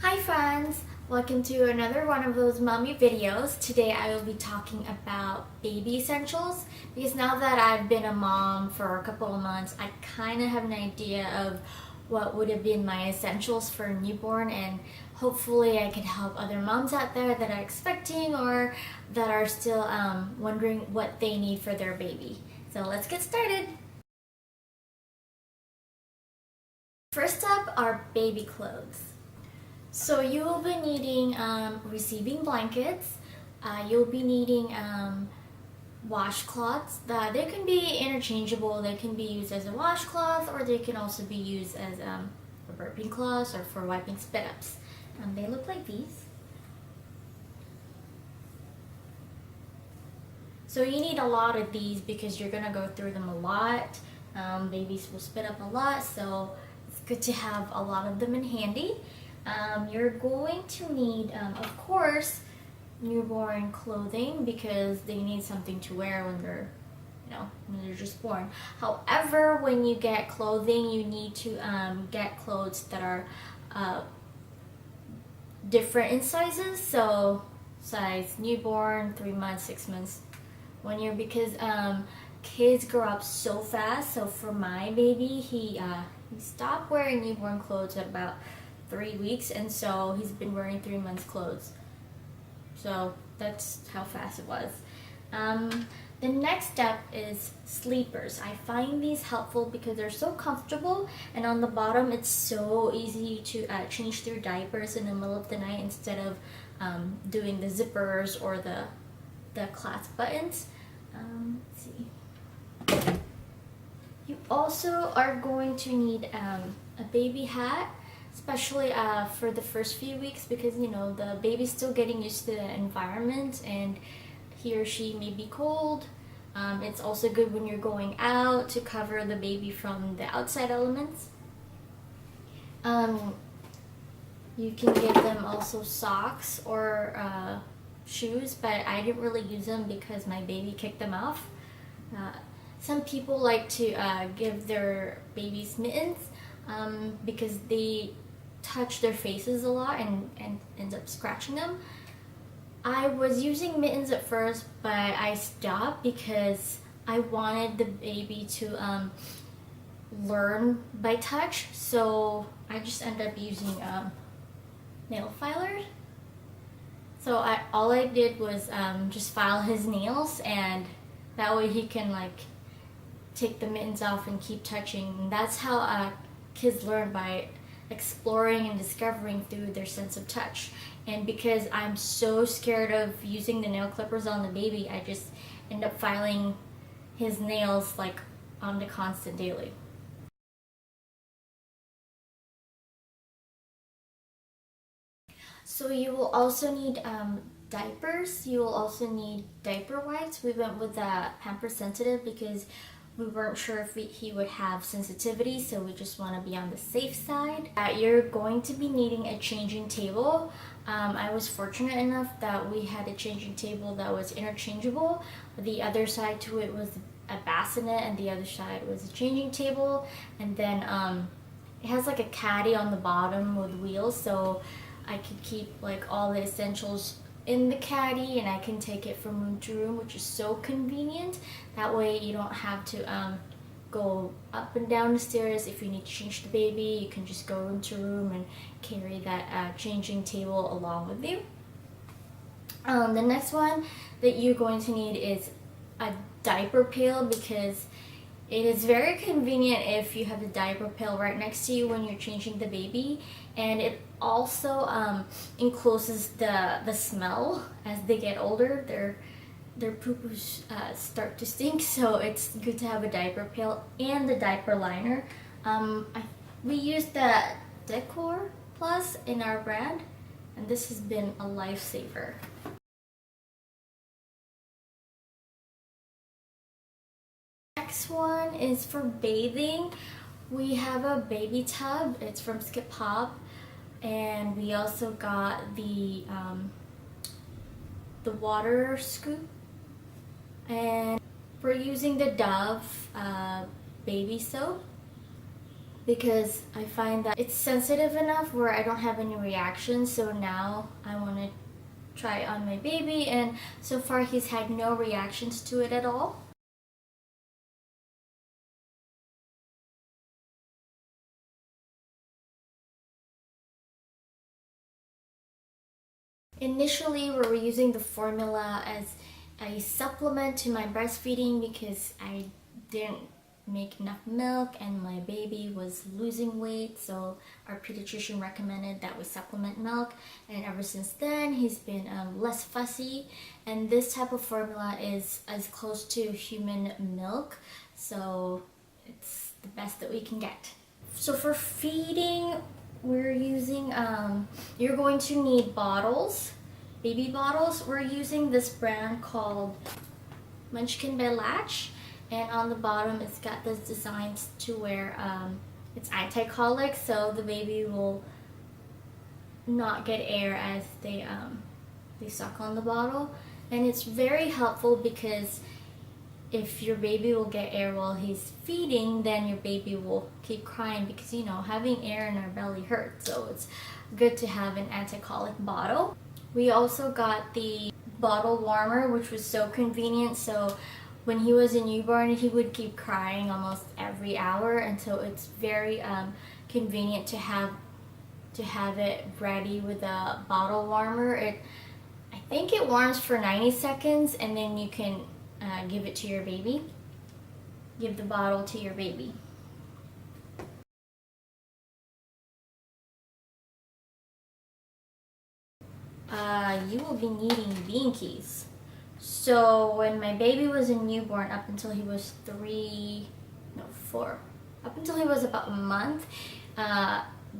Hi friends! Welcome to another one of those mommy videos. Today I will be talking about baby essentials because now that I've been a mom for a couple of months, I kind of have an idea of what would have been my essentials for a newborn, and hopefully I can help other moms out there that are expecting or that are still wondering what they need for their baby. So let's get started! First up are baby clothes. So you will be needing receiving blankets. You'll be needing washcloths. They can be interchangeable. They can be used as a washcloth, or they can also be used as for burping cloths or for wiping spit ups. They look like these. So you need a lot of these because you're gonna go through them a lot. Babies will spit up a lot, so it's good to have a lot of them in handy. You're going to need, of course, newborn clothing because they need something to wear when they're just born. However, when you get clothing, you need to get clothes that are different in sizes. So size newborn, 3 months, 6 months, 1 year, because kids grow up so fast. So for my baby, he stopped wearing newborn clothes at about 3 weeks, and so he's been wearing 3 months clothes. So that's how fast it was. The next step is sleepers. I find these helpful because they're so comfortable, and on the bottom it's so easy to change their diapers in the middle of the night instead of doing the zippers or the clasp buttons. Let's see. You also are going to need a baby hat, especially for the first few weeks, because the baby's still getting used to the environment and he or she may be cold. It's also good when you're going out to cover the baby from the outside elements. You can give them also socks or shoes, but I didn't really use them because my baby kicked them off. Some people like to give their babies mittens because they touch their faces a lot and ends up scratching them. I was using mittens at first, but I stopped because I wanted the baby to learn by touch, so I just ended up using nail filers. So all I did was just file his nails, and that way he can take the mittens off and keep touching. And that's how kids learn, by exploring and discovering through their sense of touch. And because I'm so scared of using the nail clippers on the baby, I just end up filing his nails on the constant daily. So you will also need diapers. You will also need diaper wipes. We went with the Pamper Sensitive because we weren't sure if he would have sensitivity, so we just want to be on the safe side. You're going to be needing a changing table. I was fortunate enough that we had a changing table that was interchangeable. The other side to it was a bassinet, and the other side was a changing table. And then it has a caddy on the bottom with wheels, so I could keep all the essentials in the caddy, and I can take it from room to room, which is so convenient. That way you don't have to go up and down the stairs. If you need to change the baby, you can just go room to room and carry that changing table along with you. The next one that you're going to need is a diaper pail, because it is very convenient if you have the diaper pail right next to you when you're changing the baby, and it also encloses the smell. As they get older, their poo-poos start to stink, so it's good to have a diaper pail and the diaper liner. We use the Decor Plus in our brand, and this has been a lifesaver. Next one is for bathing. We have a baby tub. It's from Skip Hop, and we also got the water scoop, and we're using the Dove baby soap. because I find that it's sensitive enough where I don't have any reactions. So now I want to try it on my baby, and so far he's had no reactions to it at all. Initially, we were using the formula as a supplement to my breastfeeding because I didn't make enough milk and my baby was losing weight, so our pediatrician recommended that we supplement milk, and ever since then he's been less fussy, and this type of formula is as close to human milk, so it's the best that we can get. So for feeding, we're using, you're going to need bottles, baby bottles. We're using this brand called Munchkin by Latch, and on the bottom it's got this design to where it's anti-colic, so the baby will not get air as they suck on the bottle, and it's very helpful because if your baby will get air while he's feeding, then your baby will keep crying because, you know, having air in our belly hurts. So it's good to have an anti-colic bottle. We also got the bottle warmer, which was so convenient. So when he was a newborn, he would keep crying almost every hour, and so it's very convenient to have it ready with a bottle warmer. I think it warms for 90 seconds, and then you can give it to your baby. Give the bottle to your baby. You will be needing binkies. So when my baby was a newborn, up until he was 4, up until he was about a month,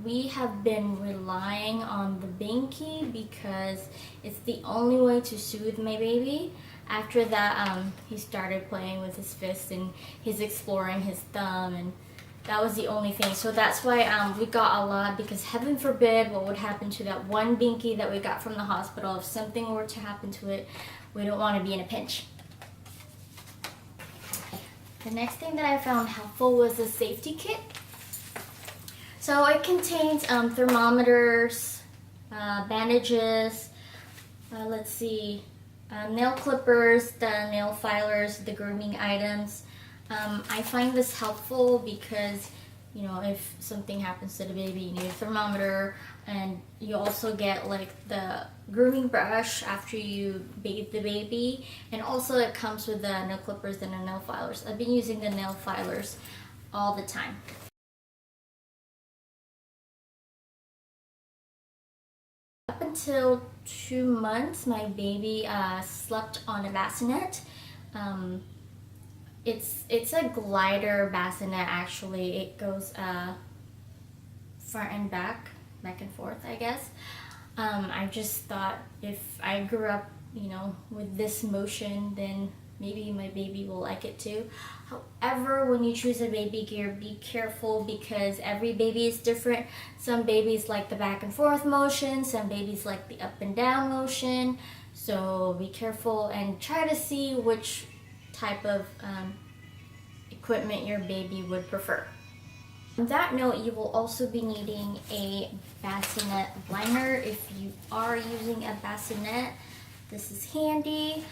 we have been relying on the binky because it's the only way to soothe my baby. After that, he started playing with his fist and he's exploring his thumb, and that was the only thing. So that's why we got a lot, because heaven forbid what would happen to that one binky that we got from the hospital. If something were to happen to it, we don't want to be in a pinch. The next thing that I found helpful was the safety kit. So it contains thermometers, bandages, let's see, nail clippers, the nail filers, the grooming items. I find this helpful because, you know, if something happens to the baby, you need a thermometer, and you also get like the grooming brush after you bathe the baby, and also it comes with the nail clippers and the nail filers. I've been using the nail filers all the time. Up until 2 months, my baby slept on a bassinet. It's a glider bassinet actually. It goes front and back and forth, I guess. I just thought if I grew up, you know, with this motion, then maybe my baby will like it too. However, when you choose a baby gear, be careful because every baby is different. Some babies like the back and forth motion, some babies like the up and down motion. So be careful and try to see which type of equipment your baby would prefer. On that note, you will also be needing a bassinet liner if you are using a bassinet. This is handy.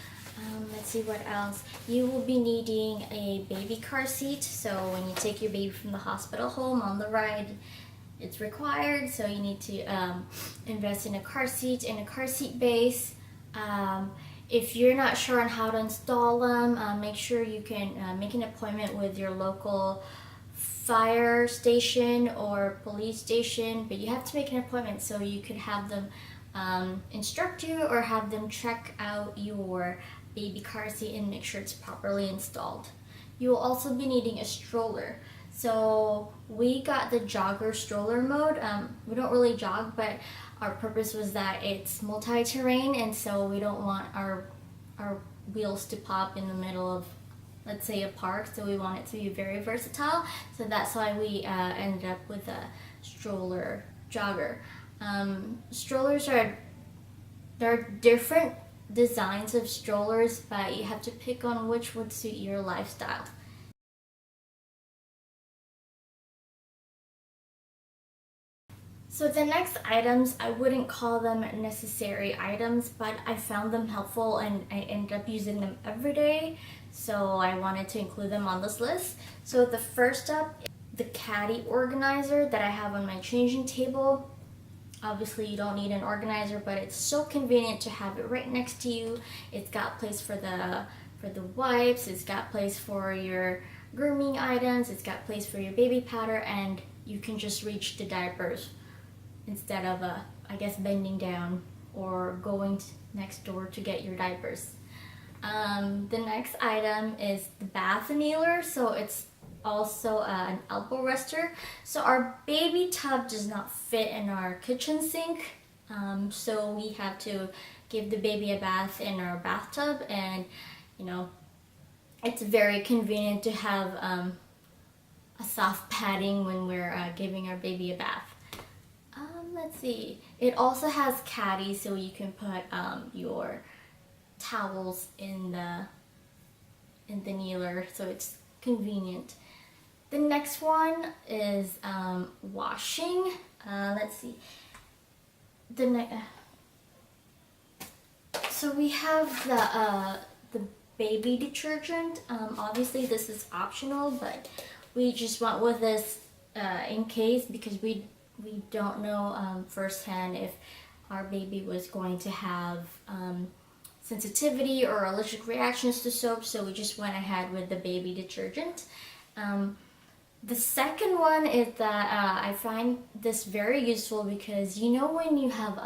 Let's see what else. You will be needing a baby car seat. So when you take your baby from the hospital home on the ride, it's required. So you need to invest in a car seat and a car seat base. If you're not sure on how to install them, make sure you can make an appointment with your local fire station or police station, but you have to make an appointment so you could have them instruct you or have them check out your baby car seat and make sure it's properly installed. You will also be needing a stroller. So we got the jogger stroller mode. We don't really jog, but our purpose was that it's multi-terrain, and so we don't want our wheels to pop in the middle of, let's say, a park. So we want it to be very versatile. So that's why we ended up with a stroller jogger. Strollers there are different designs of strollers, but you have to pick on which would suit your lifestyle. So the next items, I wouldn't call them necessary items, but I found them helpful and I ended up using them every day. So I wanted to include them on this list. So the first up, the caddy organizer that I have on my changing table. Obviously you don't need an organizer, but it's so convenient to have it right next to you. It's got place for the wipes, it's got place for your grooming items, it's got place for your baby powder, and you can just reach the diapers instead of I guess bending down or going next door to get your diapers. The next item is the bath kneeler. So it's also an elbow rester. So our baby tub does not fit in our kitchen sink, so we have to give the baby a bath in our bathtub, and you know, it's very convenient to have a soft padding when we're giving our baby a bath. Let's see, it also has caddies, so you can put your towels in the kneeler, so it's convenient. The next one is washing. Let's see. So we have the baby detergent. Obviously this is optional, but we just went with this in case, because we don't know firsthand if our baby was going to have sensitivity or allergic reactions to soap, so we just went ahead with the baby detergent. The second one is that I find this very useful because you know when you have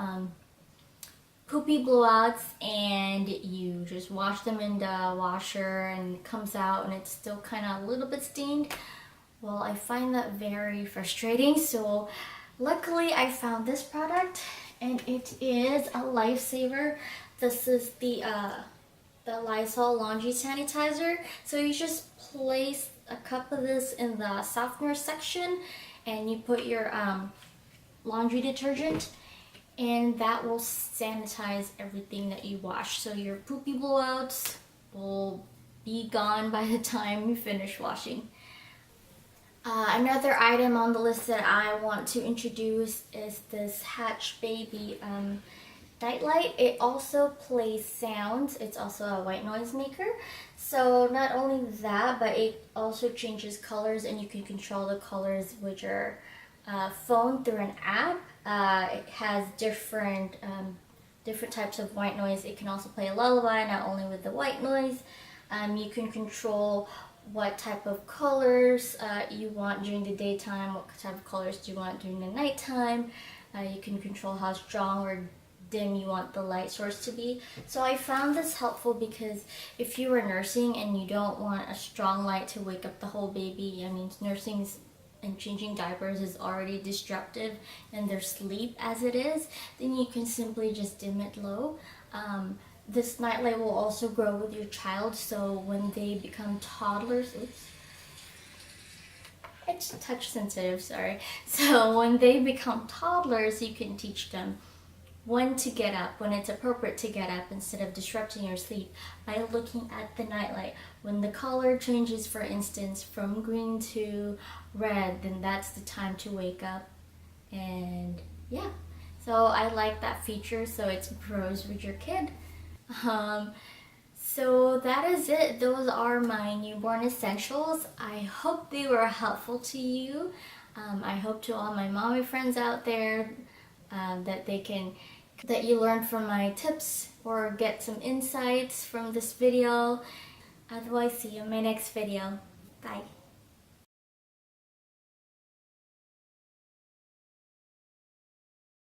poopy blowouts and you just wash them in the washer and it comes out and it's still kind of a little bit stained? Well, I find that very frustrating, so luckily I found this product and it is a lifesaver. This is the Lysol laundry sanitizer. So you just place a cup of this in the softener section and you put your laundry detergent, and that will sanitize everything that you wash. So your poopy blowouts will be gone by the time you finish washing. Another item on the list that I want to introduce is this Hatch Baby nightlight. It also plays sounds. It's also a white noise maker. So not only that, but it also changes colors, and you can control the colors with your phone through an app. It has different types of white noise. It can also play a lullaby, not only with the white noise. You can control what type of colors you want during the daytime, what type of colors do you want during the nighttime. You can control how strong or dim you want the light source to be. So I found this helpful because if you are nursing and you don't want a strong light to wake up the whole baby, I mean, nursing and changing diapers is already disruptive in their sleep as it is, then you can simply just dim it low. This nightlight will also grow with your child, so when they become toddlers, it's touch sensitive, sorry. So when they become toddlers, you can teach them when to get up, when it's appropriate to get up instead of disrupting your sleep by looking at the nightlight. When the color changes, for instance, from green to red, then that's the time to wake up. And yeah, so I like that feature, so it grows with your kid. So that is it. Those are my newborn essentials. I hope they were helpful to you. I hope to all my mommy friends out there that you learned from my tips or get some insights from this video. Otherwise, see you in my next video. Bye.